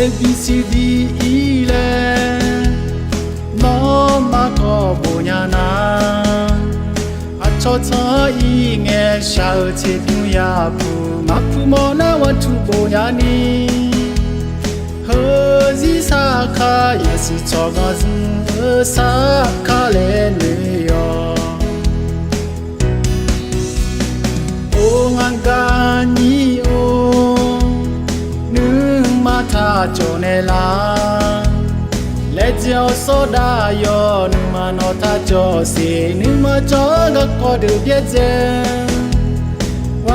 ABCD လေနောမကောဘူညာနာအချောချာဤငယ်ရှာချေပြူရဘူးမဖူမောနာဝထုဘူညာနီဟောစီစာခါယစီချောကစစာခါလေနေယောအိုငန်ကာနီအိုနုမထာကြုံနေလားလက်ကြောစောဒာယောနုမနောထာကြောစီနုမကြောကကောဒုပြည့်စေ1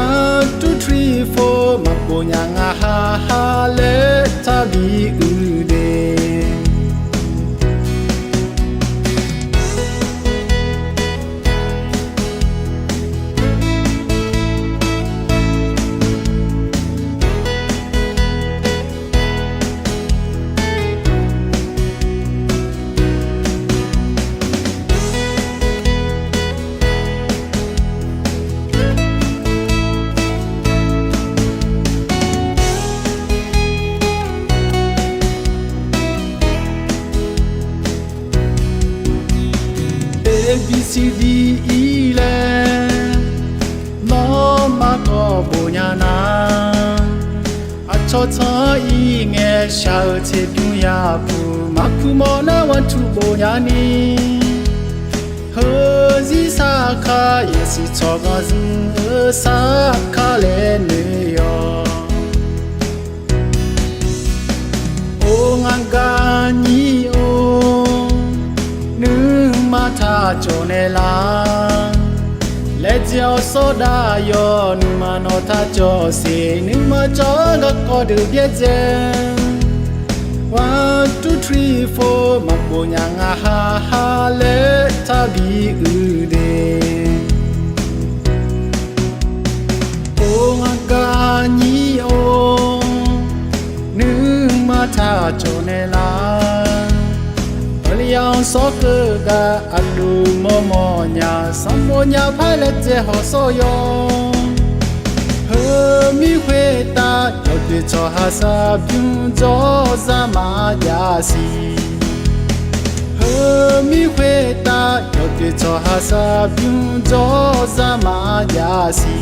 2 3 4မပုညာငါဟာဟာလေသဘီဥဒေABCD လေနောမကောဘူညာနာအချောချာဤငယ်ရှာချေပြူရဘူးမဖူမောနာဝထုဘူညာနီဟောစီစာခါယစီချောကစစာခါလေနေယောအိုငန်ကာနီအိုနုမထာကြုံနေလားလက်ကြောစောဒာယောနုမနောထာကြောစီနုမကြောကကောဒုပြည့်စေ1 2 3 4မပုညာငါဟာဟာလေသဘီဥဒေအိုငါကာနီအိုနုမထာကြုံနေလားယောင်စောကကအလူမောမောညာစံမောညာဖိုင်လက်ကျဟောဆိုယောဟမိခွေတာရောက်တဲ့ချောဟာစာပြူဇောဇမာယာစီဟမိခွေတာရောက်တဲ့ချောဟာစာပြူဇောဇမာယာစီ